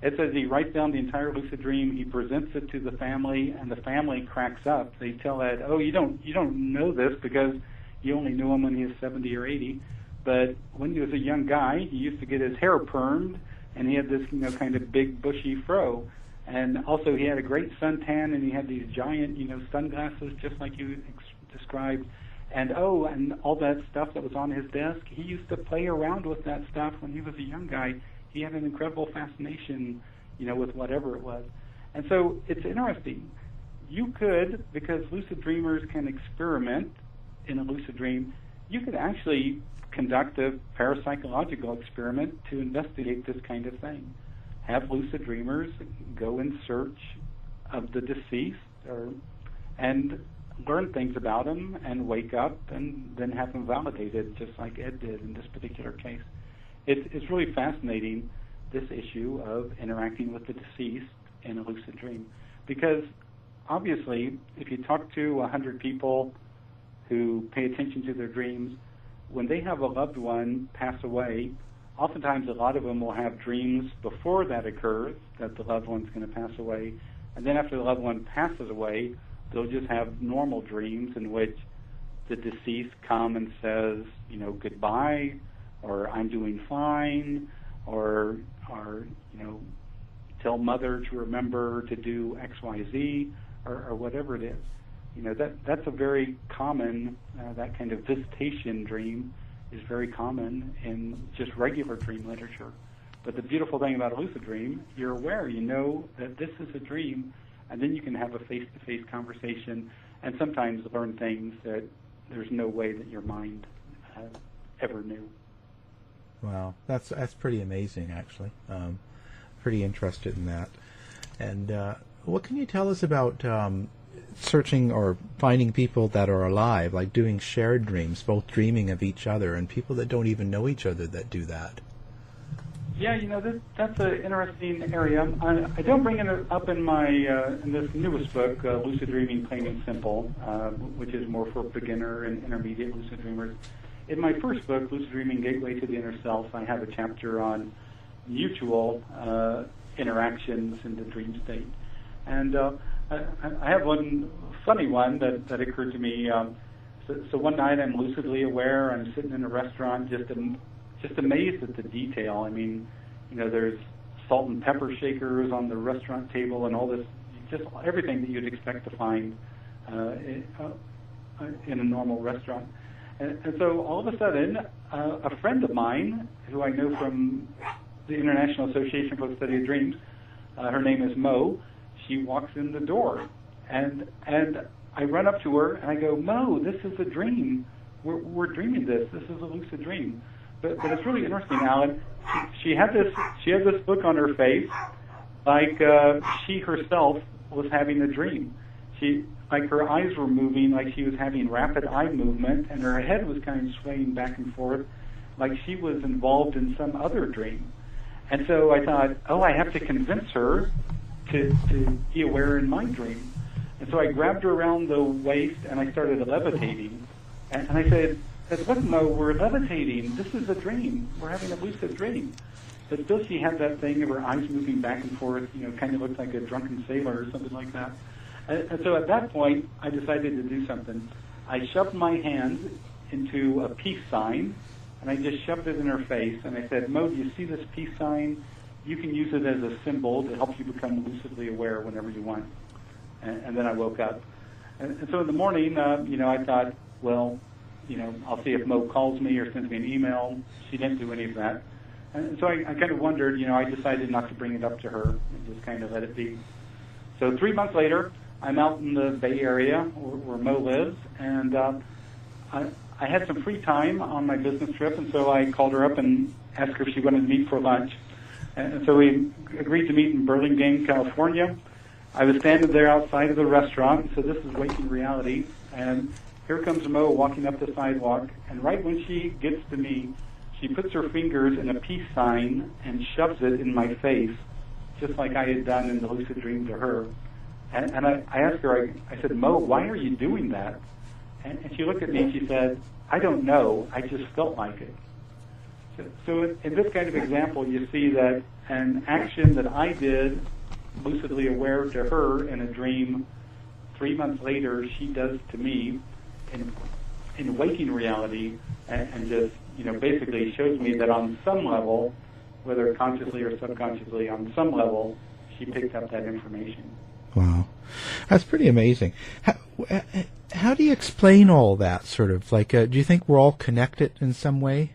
Ed says he writes down the entire lucid dream, he presents it to the family, and the family cracks up. They tell Ed, oh, you don't know this because you only knew him when he was 70 or 80, but when he was a young guy, he used to get his hair permed, and he had this, kind of big bushy fro. And also he had a great suntan, and he had these giant, sunglasses, just like you described. And all that stuff that was on his desk, he used to play around with that stuff when he was a young guy. He had an incredible fascination, with whatever it was. And so it's interesting. You could, because lucid dreamers can experiment in a lucid dream, you could actually conduct a parapsychological experiment to investigate this kind of thing. Have lucid dreamers go in search of the deceased and learn things about him and wake up and then have them validated, just like Ed did in this particular case. It's really fascinating, this issue of interacting with the deceased in a lucid dream. Because obviously, if you talk to 100 people who pay attention to their dreams, when they have a loved one pass away, oftentimes a lot of them will have dreams before that occurs, that the loved one's going to pass away. And then after the loved one passes away, they'll just have normal dreams in which the deceased come and says, goodbye, or I'm doing fine, or tell mother to remember to do X, Y, Z, or whatever it is. That's a very common, that kind of visitation dream is very common in just regular dream literature. But the beautiful thing about a lucid dream, you're aware, that this is a dream, and then you can have a face-to-face conversation and sometimes learn things that there's no way that your mind ever knew. Wow, that's pretty amazing, actually. Pretty interested in that. And what can you tell us about searching or finding people that are alive, like doing shared dreams, both dreaming of each other, and people that don't even know each other that do that? Yeah, that's an interesting area. I don't bring it up in my in this newest book, Lucid Dreaming, Plain and Simple, which is more for beginner and intermediate lucid dreamers. In my first book, Lucid Dreaming, Gateway to the Inner Self, I have a chapter on mutual interactions in the dream state. And I have one funny one that occurred to me. So one night I'm lucidly aware, I'm sitting in a restaurant, just amazed at the detail. I mean, there's salt and pepper shakers on the restaurant table and all this, just everything that you'd expect to find in a normal restaurant. And so all of a sudden, a friend of mine, who I know from the International Association for the Study of Dreams, her name is Mo, she walks in the door. And I run up to her and I go, Mo, this is a dream. We're dreaming this. This is a lucid dream. But it's really interesting, Alan. She had this look on her face, like she herself was having a dream. Like her eyes were moving, like she was having rapid eye movement, and her head was kind of swaying back and forth, like she was involved in some other dream. And so I thought, I have to convince her to be aware in my dream. And so I grabbed her around the waist and I started levitating. And I said, look, Mo, we're levitating. This is a dream. We're having a lucid dream. But still she had that thing of her eyes moving back and forth, kind of looked like a drunken sailor or something like that. And so at that point, I decided to do something. I shoved my hand into a peace sign, and I just shoved it in her face. And I said, Mo, do you see this peace sign? You can use it as a symbol to help you become lucidly aware whenever you want. And then I woke up. And so in the morning, I thought, well, I'll see if Mo calls me or sends me an email. She didn't do any of that. And so I kind of wondered, I decided not to bring it up to her and just kind of let it be. So 3 months later, I'm out in the Bay Area where Mo lives, and I had some free time on my business trip, and so I called her up and asked her if she wanted to meet for lunch. And so we agreed to meet in Burlingame, California. I was standing there outside of the restaurant, so this is waking reality, and here comes Mo walking up the sidewalk, and right when she gets to me, she puts her fingers in a peace sign and shoves it in my face, just like I had done in the lucid dream to her. And I asked her, I said, Mo, why are you doing that? And she looked at me and she said, I don't know, I just felt like it. So in this kind of example, you see that an action that I did, lucidly aware to her in a dream, 3 months later she does to me in waking reality, and just, basically shows me that on some level, whether consciously or subconsciously, on some level, she picked up that information. Wow. That's pretty amazing. How do you explain all that, sort of? Like, do you think we're all connected in some way?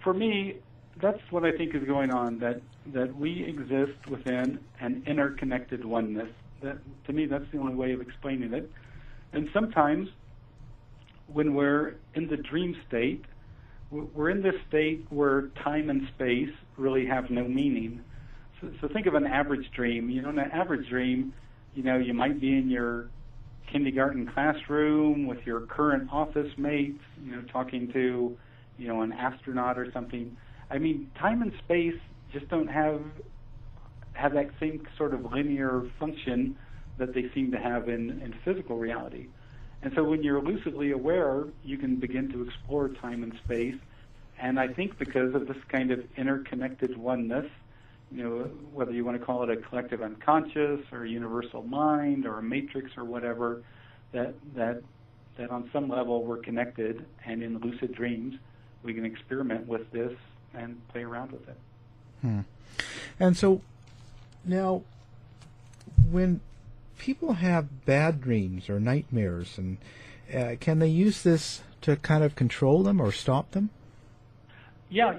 For me, that's what I think is going on, that we exist within an interconnected oneness. That, to me, that's the only way of explaining it. And sometimes, when we're in the dream state, we're in this state where time and space really have no meaning. So think of an average dream. In an average dream, you might be in your kindergarten classroom with your current office mates, talking to, an astronaut or something. I mean, time and space just don't have that same sort of linear function that they seem to have in physical reality. And so when you're lucidly aware, you can begin to explore time and space. And I think because of this kind of interconnected oneness, whether you want to call it a collective unconscious or a universal mind or a matrix or whatever, that on some level we're connected, and in lucid dreams we can experiment with this and play around with it. And so now, when people have bad dreams or nightmares, and can they use this to kind of control them or stop them? Yeah,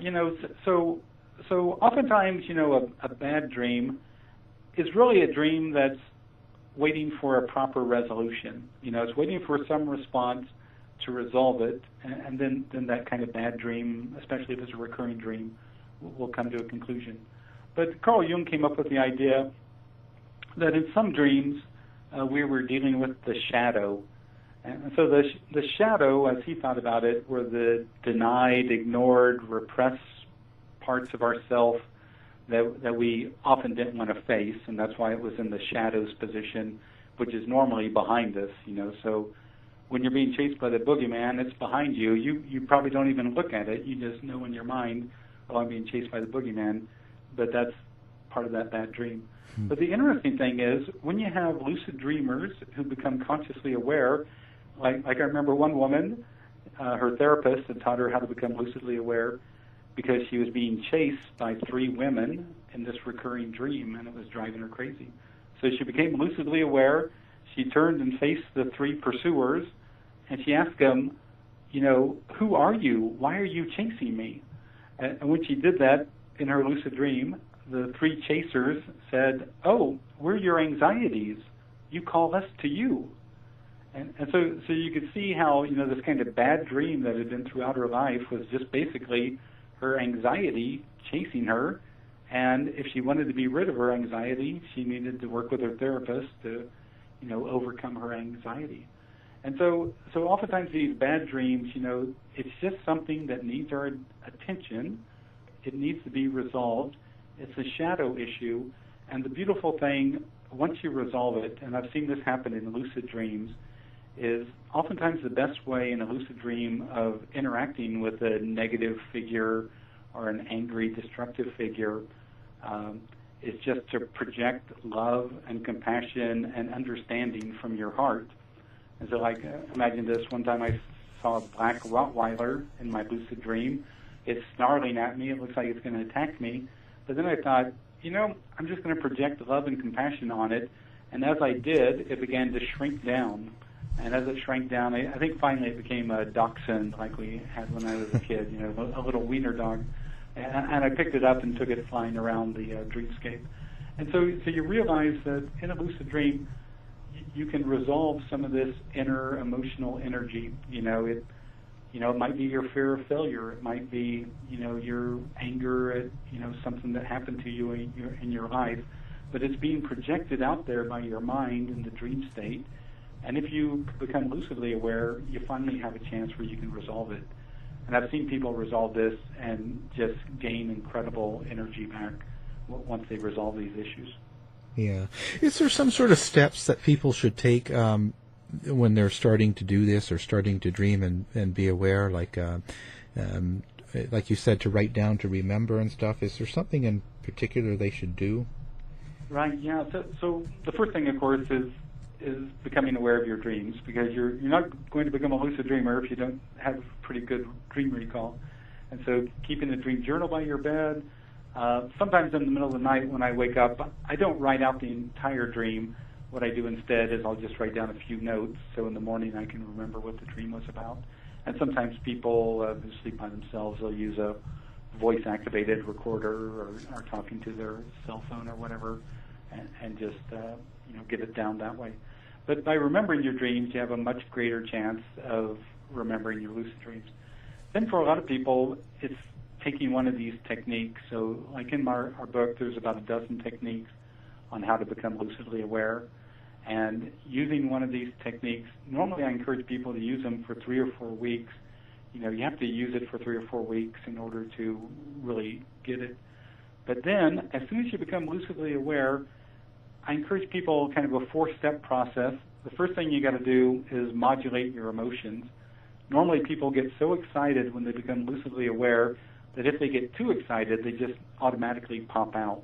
so oftentimes, a bad dream is really a dream that's waiting for a proper resolution. It's waiting for some response to resolve it, and then that kind of bad dream, especially if it's a recurring dream, will come to a conclusion. But Carl Jung came up with the idea that in some dreams we were dealing with the shadow. And so the shadow, as he thought about it, were the denied, ignored, repressed parts of ourself that we often didn't want to face, and that's why it was in the shadows position, which is normally behind us. So when you're being chased by the boogeyman, it's behind you. You probably don't even look at it. You just know in your mind, oh, I'm being chased by the boogeyman, but that's part of that bad dream. But the interesting thing is, when you have lucid dreamers who become consciously aware, like I remember one woman, her therapist had taught her how to become lucidly aware because she was being chased by 3 women in this recurring dream, and it was driving her crazy. So she became lucidly aware. She turned and faced the 3 pursuers, and she asked them, who are you? Why are you chasing me? And when she did that in her lucid dream, the 3 chasers said, oh, we're your anxieties. You call us to you. And so you could see how, this kind of bad dream that had been throughout her life was just basically her anxiety chasing her. And if she wanted to be rid of her anxiety, she needed to work with her therapist to, overcome her anxiety. And so oftentimes these bad dreams, it's just something that needs our attention. It needs to be resolved. It's a shadow issue. And the beautiful thing, once you resolve it, and I've seen this happen in lucid dreams, is oftentimes the best way in a lucid dream of interacting with a negative figure or an angry, destructive figure is just to project love and compassion and understanding from your heart. And so, imagine this. One time I saw a black Rottweiler in my lucid dream. It's snarling at me. It looks like it's going to attack me. But then I thought, I'm just going to project love and compassion on it. And as I did, it began to shrink down. And as it shrank down, I think finally it became a dachshund like we had when I was a kid, a little wiener dog. And I picked it up and took it flying around the dreamscape. And so you realize that in a lucid dream, you can resolve some of this inner emotional energy. It might be your fear of failure. It might be, your anger at, something that happened to you in your life. but it's being projected out there by your mind in the dream state. And if you become lucidly aware, you finally have a chance where you can resolve it. And I've seen people resolve this and just gain incredible energy back once they resolve these issues. Yeah. Is there some sort of steps that people should take when they're starting to do this or starting to dream and be aware, like you said, to write down, to remember and stuff? Is there something in particular they should do? Right, yeah. So the first thing, of course, is becoming aware of your dreams, because you're not going to become a lucid dreamer if you don't have pretty good dream recall. And so keeping a dream journal by your bed. Sometimes in the middle of the night when I wake up, I don't write out the entire dream. What I do instead is I'll just write down a few notes, so in the morning I can remember what the dream was about. And sometimes people who sleep by themselves, they'll use a voice-activated recorder or talking to their cell phone or whatever, and just get it down that way. But by remembering your dreams, you have a much greater chance of remembering your lucid dreams. Then for a lot of people, it's taking one of these techniques. So like in our book, there's about a dozen techniques on how to become lucidly aware. And using one of these techniques, normally I encourage people to use them for 3 or 4 weeks. You have to use it for 3 or 4 weeks in order to really get it. But then, as soon as you become lucidly aware, I encourage people kind of a 4-step process. The first thing you got to do is modulate your emotions. Normally people get so excited when they become lucidly aware that if they get too excited, they just automatically pop out.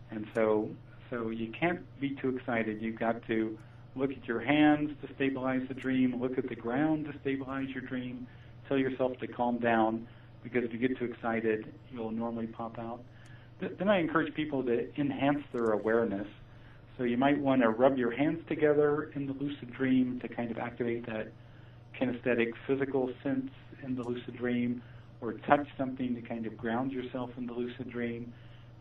And so you can't be too excited. You've got to look at your hands to stabilize the dream, look at the ground to stabilize your dream, tell yourself to calm down, because if you get too excited, you'll normally pop out. Then I encourage people to enhance their awareness. So you might want to rub your hands together in the lucid dream to kind of activate that kinesthetic physical sense in the lucid dream, or touch something to kind of ground yourself in the lucid dream.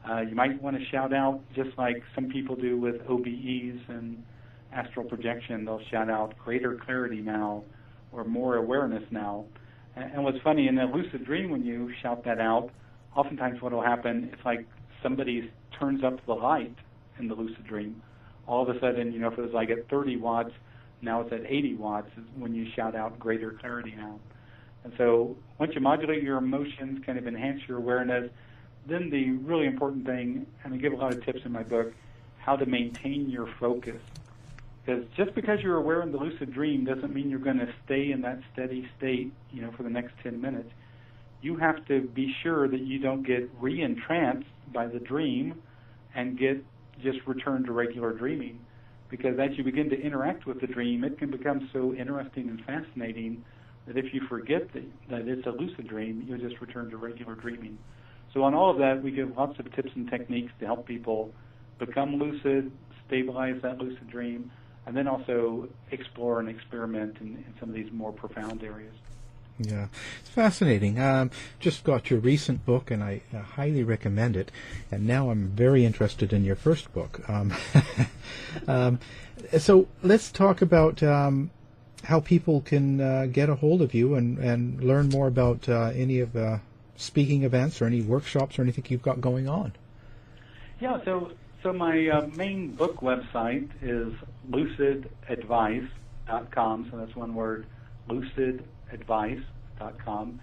You might want to shout out, just like some people do with OBEs and astral projection. They'll shout out, "Greater clarity now," or "More awareness now." And what's funny, in a lucid dream, when you shout that out, oftentimes what will happen, it's like somebody turns up the light in the lucid dream. All of a sudden, if it was like at 30 watts, now it's at 80 watts when you shout out "Greater clarity now." And so once you modulate your emotions, kind of enhance your awareness, then the really important thing, and I give a lot of tips in my book, how to maintain your focus. Because just because you're aware in the lucid dream doesn't mean you're going to stay in that steady state, for the next 10 minutes. You have to be sure that you don't get re-entranced by the dream and get just returned to regular dreaming. Because as you begin to interact with the dream, it can become so interesting and fascinating that if you forget that it's a lucid dream, you'll just return to regular dreaming. So on all of that, we give lots of tips and techniques to help people become lucid, stabilize that lucid dream, and then also explore and experiment in some of these more profound areas. Yeah, it's fascinating. Just got your recent book, and I highly recommend it. And now I'm very interested in your first book. So let's talk about how people can get a hold of you and learn more about any of the speaking events or any workshops or anything you've got going on. Yeah, so my main book website is lucidadvice.com, so that's one word, lucidadvice.com.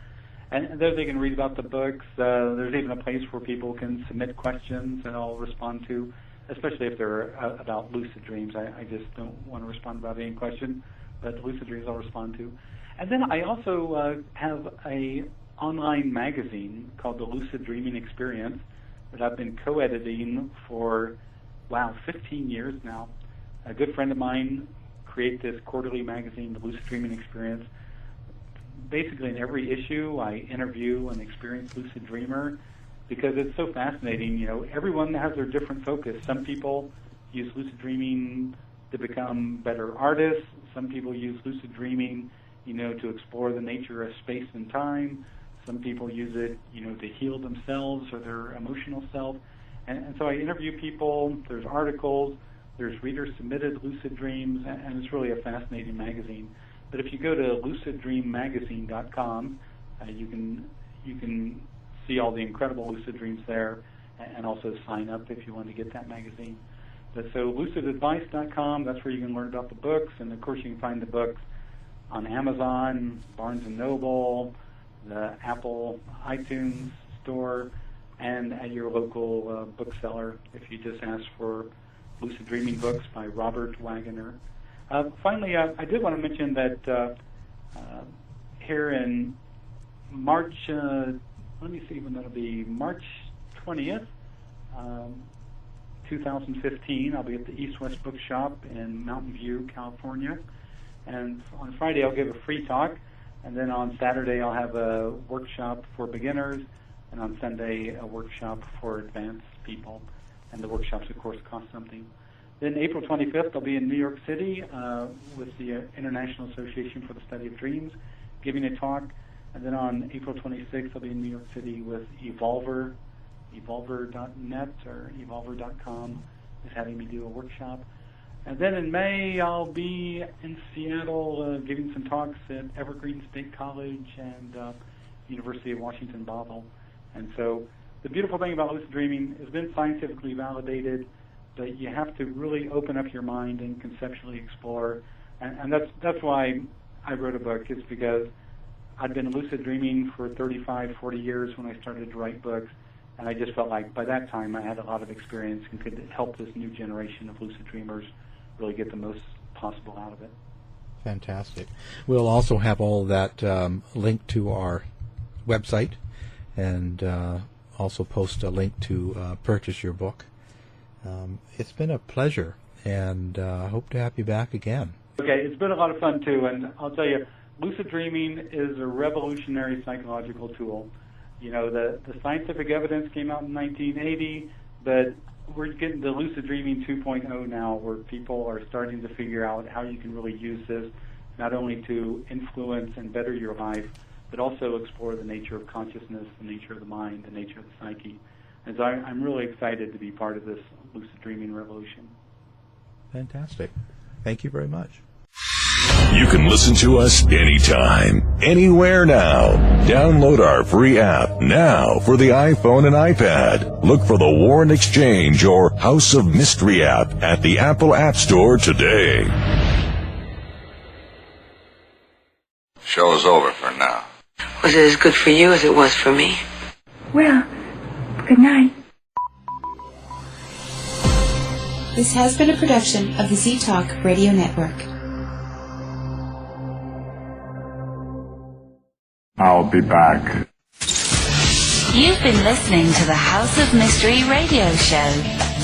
And there they can read about the books. There's even a place where people can submit questions that I'll respond to, especially if they're about lucid dreams. I just don't want to respond about any question, but lucid dreams I'll respond to. And then I also have a online magazine called the Lucid Dreaming Experience that I've been co-editing for, 15 years now. A good friend of mine created this quarterly magazine, the Lucid Dreaming Experience. Basically in every issue, I interview an experienced lucid dreamer because it's so fascinating. Everyone has their different focus. Some people use lucid dreaming to become better artists. Some people use lucid dreaming, to explore the nature of space and time. Some people use it, to heal themselves or their emotional self. And so I interview people. There's articles. There's reader-submitted lucid dreams, and it's really a fascinating magazine. But if you go to luciddreammagazine.com, you can see all the incredible lucid dreams there. and also sign up if you want to get that magazine. But so lucidadvice.com, that's where you can learn about the books, and of course you can find the books on Amazon, Barnes & Noble, the Apple iTunes store, and at your local bookseller if you just ask for Lucid Dreaming books by Robert Waggoner. Finally, I did want to mention that here in March, let me see when that'll be, March 20th, 2015, I'll be at the East West Bookshop in Mountain View, California. And on Friday, I'll give a free talk. And then on Saturday, I'll have a workshop for beginners. And on Sunday, a workshop for advanced people. And the workshops, of course, cost something. Then April 25th, I'll be in New York City with the International Association for the Study of Dreams, giving a talk. And then on April 26th, I'll be in New York City with Evolver.net or evolver.com is having me do a workshop. And then in May, I'll be in Seattle giving some talks at Evergreen State College and University of Washington Basel. And so the beautiful thing about lucid dreaming has been scientifically validated, but you have to really open up your mind and conceptually explore. And that's why I wrote a book, is because I'd been lucid dreaming for 35, 40 years when I started to write books, and I just felt like by that time I had a lot of experience and could help this new generation of lucid dreamers really get the most possible out of it. Fantastic. We'll also have all that linked to our website, and also post a link to purchase your book. It's been a pleasure, and I hope to have you back again. Okay, it's been a lot of fun too, and I'll tell you, lucid dreaming is a revolutionary psychological tool. You know, the scientific evidence came out in 1980, but we're getting to lucid dreaming 2.0 now, where people are starting to figure out how you can really use this not only to influence and better your life, but also explore the nature of consciousness, the nature of the mind, the nature of the psyche. And so I'm really excited to be part of this lucid dreaming revolution. Fantastic. Thank you very much. You can listen to us anytime, anywhere now. Download our free app now for the iPhone and iPad. Look for the Warren Exchange or House of Mystery app at the Apple App Store today. Show is over for now. Was it as good for you as it was for me? Well, good night. This has been a production of the Z-Talk Radio Network. I'll be back. You've been listening to the House of Mystery radio show.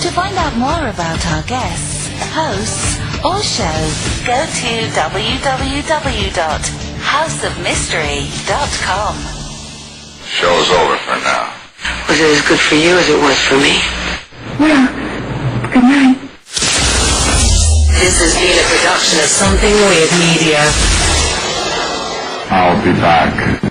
To find out more about our guests, hosts, or show, go to www.houseofmystery.com. Show's over for now. Was it as good for you as it was for me? Well, good night. This has been a production of Something Weird Media. I'll be back.